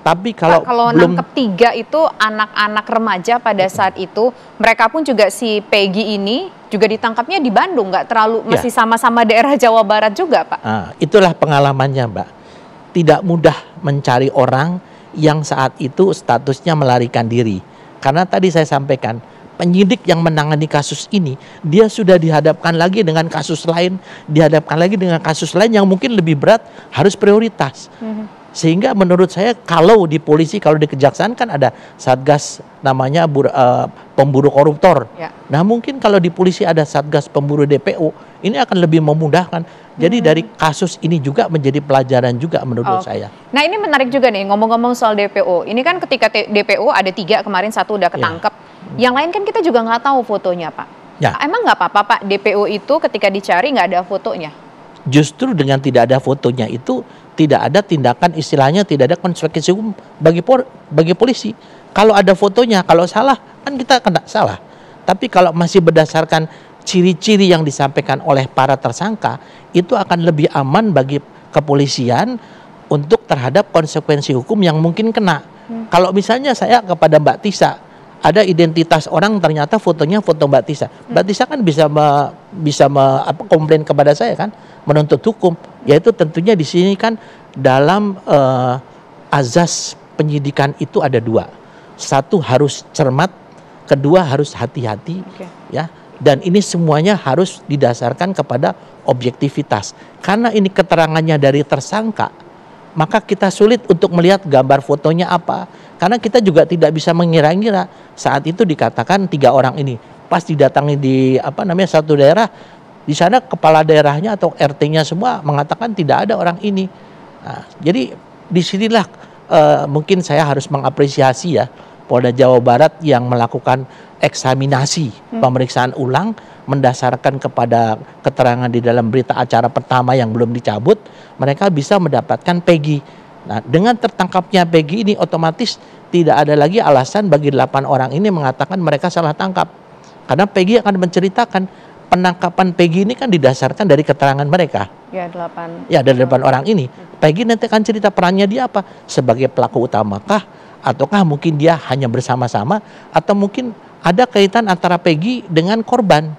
Tapi kalau belum nangkep 3 itu anak-anak remaja pada saat itu, mereka pun juga si Peggy ini juga ditangkapnya di Bandung, nggak terlalu masih sama-sama daerah Jawa Barat juga, Pak. Nah, itulah pengalamannya, Mbak. Tidak mudah mencari orang yang saat itu statusnya melarikan diri. Karena tadi saya sampaikan, penyidik yang menangani kasus ini, dia sudah dihadapkan lagi dengan kasus lain, dihadapkan lagi dengan kasus lain yang mungkin lebih berat, harus prioritas. Sehingga menurut saya kalau di polisi, kalau di kejaksaan kan ada satgas namanya pemburu koruptor. Nah mungkin kalau di polisi ada satgas pemburu DPO, ini akan lebih memudahkan. Jadi dari kasus ini juga menjadi pelajaran juga menurut saya. Nah ini menarik juga nih ngomong-ngomong soal DPO. Ini kan ketika DPO ada 3, kemarin 1 udah ketangkep. Yang lain kan kita juga nggak tahu fotonya, Pak. Emang nggak apa-apa, Pak, DPO itu ketika dicari nggak ada fotonya? Justru dengan tidak ada fotonya itu tidak ada tindakan, istilahnya tidak ada konsekuensi hukum bagi polisi. Kalau ada fotonya, kalau salah kan kita kena salah. Tapi kalau masih berdasarkan ciri-ciri yang disampaikan oleh para tersangka, itu akan lebih aman bagi kepolisian untuk terhadap konsekuensi hukum yang mungkin kena. Kalau misalnya saya kepada Mbak Tisa, ada identitas orang ternyata fotonya foto Mbak Tisa. Mbak Tisa kan bisa komplain kepada saya kan, menuntut hukum. Yaitu tentunya di sini kan dalam azas penyidikan itu ada 2. 1 harus cermat, kedua harus hati-hati, ya. Dan ini semuanya harus didasarkan kepada objektivitas. Karena ini keterangannya dari tersangka, maka kita sulit untuk melihat gambar fotonya apa. Karena kita juga tidak bisa mengira-ngira. Saat itu dikatakan 3 orang ini pas didatangi di satu daerah, di sana kepala daerahnya atau RT-nya semua mengatakan tidak ada orang ini. Nah, jadi disinilah mungkin saya harus mengapresiasi ya Polda Jawa Barat yang melakukan eksaminasi pemeriksaan ulang mendasarkan kepada keterangan di dalam berita acara pertama yang belum dicabut, mereka bisa mendapatkan Peggy. Nah, dengan tertangkapnya Peggy ini otomatis tidak ada lagi alasan bagi 8 orang ini mengatakan mereka salah tangkap. Karena Peggy akan menceritakan penangkapan Peggy ini kan didasarkan dari keterangan mereka. Dari 8 orang ini. Peggy nanti akan cerita perannya dia apa? Sebagai pelaku utamakah? Ataukah mungkin dia hanya bersama-sama? Atau mungkin ada kaitan antara Peggy dengan korban?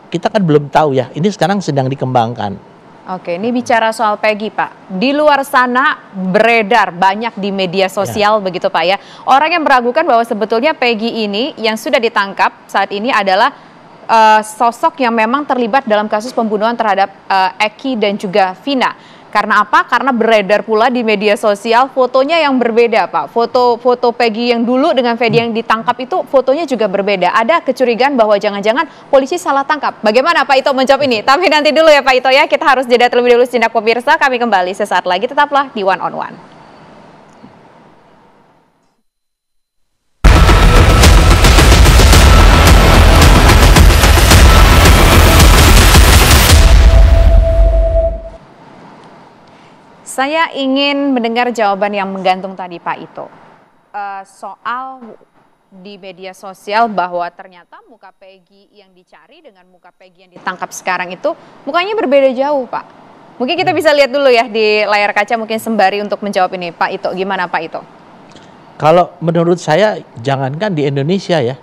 Kita kan belum tahu ya. Ini sekarang sedang dikembangkan. Oke, ini bicara soal Peggy, Pak. Di luar sana beredar banyak di media sosial begitu, Pak ya. Orang yang meragukan bahwa sebetulnya Peggy ini yang sudah ditangkap saat ini adalah sosok yang memang terlibat dalam kasus pembunuhan terhadap Eki dan juga Vina. Karena apa? Karena beredar pula di media sosial fotonya yang berbeda, Pak. Foto Peggy yang dulu dengan Peggy yang ditangkap itu fotonya juga berbeda. Ada kecurigaan bahwa jangan-jangan polisi salah tangkap. Bagaimana Pak Ito menjawab ini? Tapi nanti dulu ya Pak Ito ya. Kita harus jeda terlebih dahulu sejenak pemirsa. Kami kembali sesaat lagi. Tetaplah di One on One. Saya ingin mendengar jawaban yang menggantung tadi Pak Ito. Soal di media sosial bahwa ternyata muka Peggy yang dicari dengan muka Peggy yang ditangkap sekarang itu mukanya berbeda jauh Pak. Mungkin kita bisa lihat dulu ya di layar kaca mungkin sembari untuk menjawab ini Pak Ito. Gimana Pak Ito? Kalau menurut saya jangankan di Indonesia ya,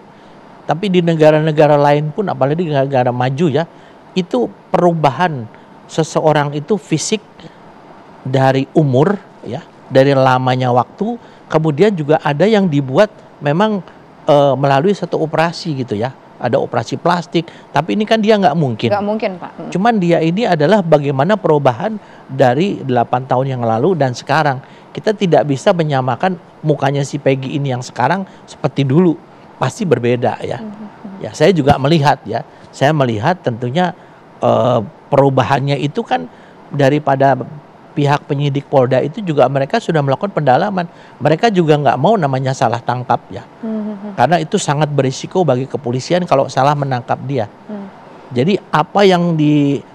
tapi di negara-negara lain pun apalagi di negara maju ya, itu perubahan seseorang itu fisik dari umur ya, dari lamanya waktu, kemudian juga ada yang dibuat memang melalui satu operasi gitu ya, ada operasi plastik, tapi ini kan dia nggak mungkin. Nggak mungkin Pak. Cuman dia ini adalah bagaimana perubahan dari 8 tahun yang lalu dan sekarang. Kita tidak bisa menyamakan mukanya si Peggy ini yang sekarang seperti dulu, pasti berbeda ya. Ya saya juga melihat ya, saya melihat tentunya perubahannya itu kan daripada pihak penyidik Polda itu juga mereka sudah melakukan pendalaman. Mereka juga nggak mau namanya salah tangkap ya. Karena itu sangat berisiko bagi kepolisian kalau salah menangkap dia. Jadi apa yang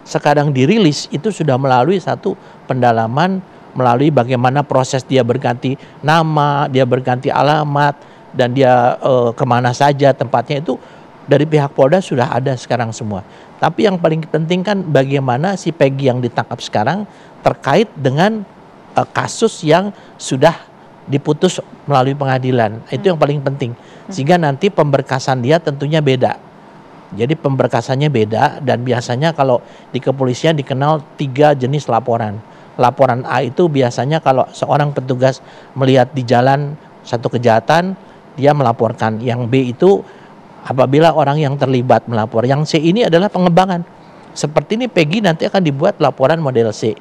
sekarang dirilis itu sudah melalui satu pendalaman, melalui bagaimana proses dia berganti nama, dia berganti alamat, dan dia kemana saja tempatnya itu dari pihak Polda sudah ada sekarang semua. Tapi yang paling penting kan bagaimana si Peggy yang ditangkap sekarang terkait dengan kasus yang sudah diputus melalui pengadilan. Itu yang paling penting. Sehingga nanti pemberkasan dia tentunya beda. Jadi pemberkasannya beda, dan biasanya kalau di kepolisian dikenal 3 jenis laporan. Laporan A itu biasanya kalau seorang petugas melihat di jalan satu kejahatan, dia melaporkan. Yang B itu apabila orang yang terlibat melapor. Yang C ini adalah pengembangan. Seperti ini Peggy nanti akan dibuat laporan model C.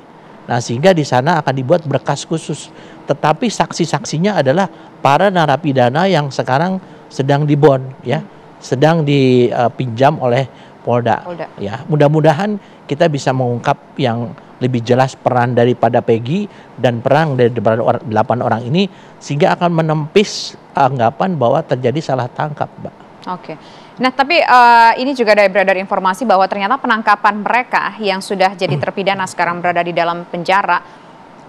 Nah, sehingga di sana akan dibuat berkas khusus. Tetapi saksi-saksinya adalah para narapidana yang sekarang sedang dibond, ya, sedang dipinjam oleh Polda. Ya, mudah-mudahan kita bisa mengungkap yang lebih jelas peran daripada Peggy dan peran dari 8 orang ini, sehingga akan menepis anggapan bahwa terjadi salah tangkap, Mbak. Oke. Nah, tapi ini juga ada beredar informasi bahwa ternyata penangkapan mereka yang sudah jadi terpidana sekarang berada di dalam penjara,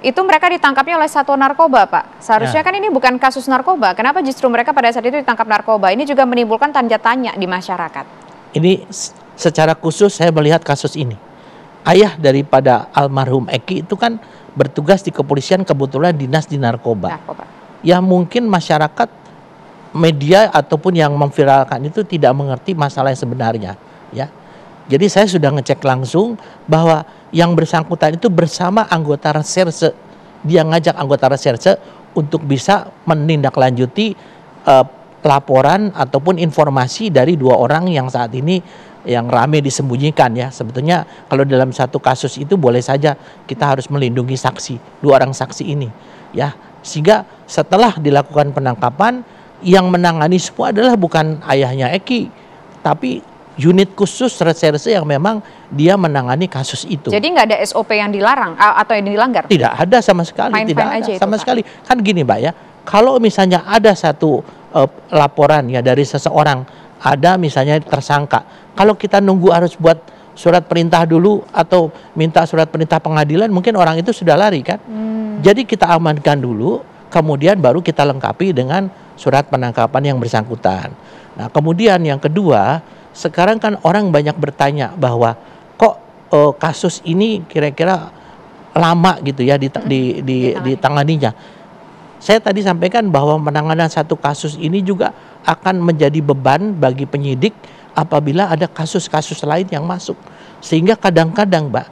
itu mereka ditangkapnya oleh satuan narkoba, Pak. Seharusnya kan ini bukan kasus narkoba. Kenapa justru mereka pada saat itu ditangkap narkoba? Ini juga menimbulkan tanda tanya di masyarakat. Ini secara khusus saya melihat kasus ini. Ayah daripada almarhum Eki itu kan bertugas di kepolisian, kebetulan dinas di narkoba. Ya mungkin masyarakat, media ataupun yang memviralkan itu tidak mengerti masalah yang sebenarnya, ya. Jadi saya sudah ngecek langsung bahwa yang bersangkutan itu bersama anggota reserse. Dia ngajak anggota reserse untuk bisa menindaklanjuti laporan ataupun informasi dari 2 orang yang saat ini yang rame disembunyikan, ya. Sebetulnya kalau dalam satu kasus itu boleh saja kita harus melindungi saksi, 2 orang saksi ini, ya. Sehingga setelah dilakukan penangkapan, yang menangani semua adalah bukan ayahnya Eki, tapi unit khusus reserse yang memang dia menangani kasus itu. Jadi nggak ada SOP yang dilarang atau yang dilanggar? Tidak ada sama sekali, tidak ada sama sekali. Kan gini, Mbak, ya, kalau misalnya ada satu laporan ya dari seseorang, ada misalnya tersangka, kalau kita nunggu harus buat surat perintah dulu atau minta surat perintah pengadilan, mungkin orang itu sudah lari kan. Jadi kita amankan dulu, kemudian baru kita lengkapi dengan surat penangkapan yang bersangkutan. Nah, kemudian yang kedua, sekarang kan orang banyak bertanya bahwa kok kasus ini kira-kira lama gitu ya ditanganinya. Saya tadi sampaikan bahwa penanganan satu kasus ini juga akan menjadi beban bagi penyidik apabila ada kasus-kasus lain yang masuk. Sehingga kadang-kadang, Mbak,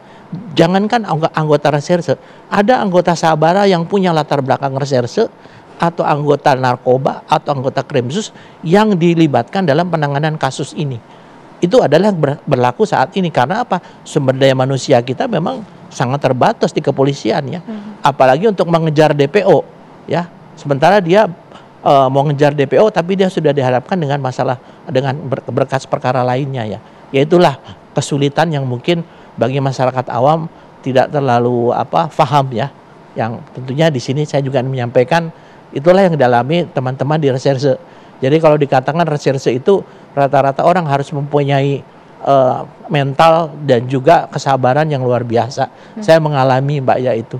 jangankan anggota reserse, ada anggota sabara yang punya latar belakang reserse atau anggota narkoba atau anggota krimsus yang dilibatkan dalam penanganan kasus ini. Itu adalah berlaku saat ini. Karena apa? Sumber daya manusia kita memang sangat terbatas di kepolisian, ya. Apalagi untuk mengejar DPO, ya. Sementara dia mau ngejar DPO tapi dia sudah dihadapkan dengan masalah dengan berkas perkara lainnya, ya. Yaitulah kesulitan yang mungkin bagi masyarakat awam tidak terlalu paham, ya. Yang tentunya di sini saya juga menyampaikan itulah yang dialami teman-teman di reserse. Jadi kalau dikatakan reserse itu rata-rata orang harus mempunyai mental dan juga kesabaran yang luar biasa. Saya mengalami, Mbak, ya itu.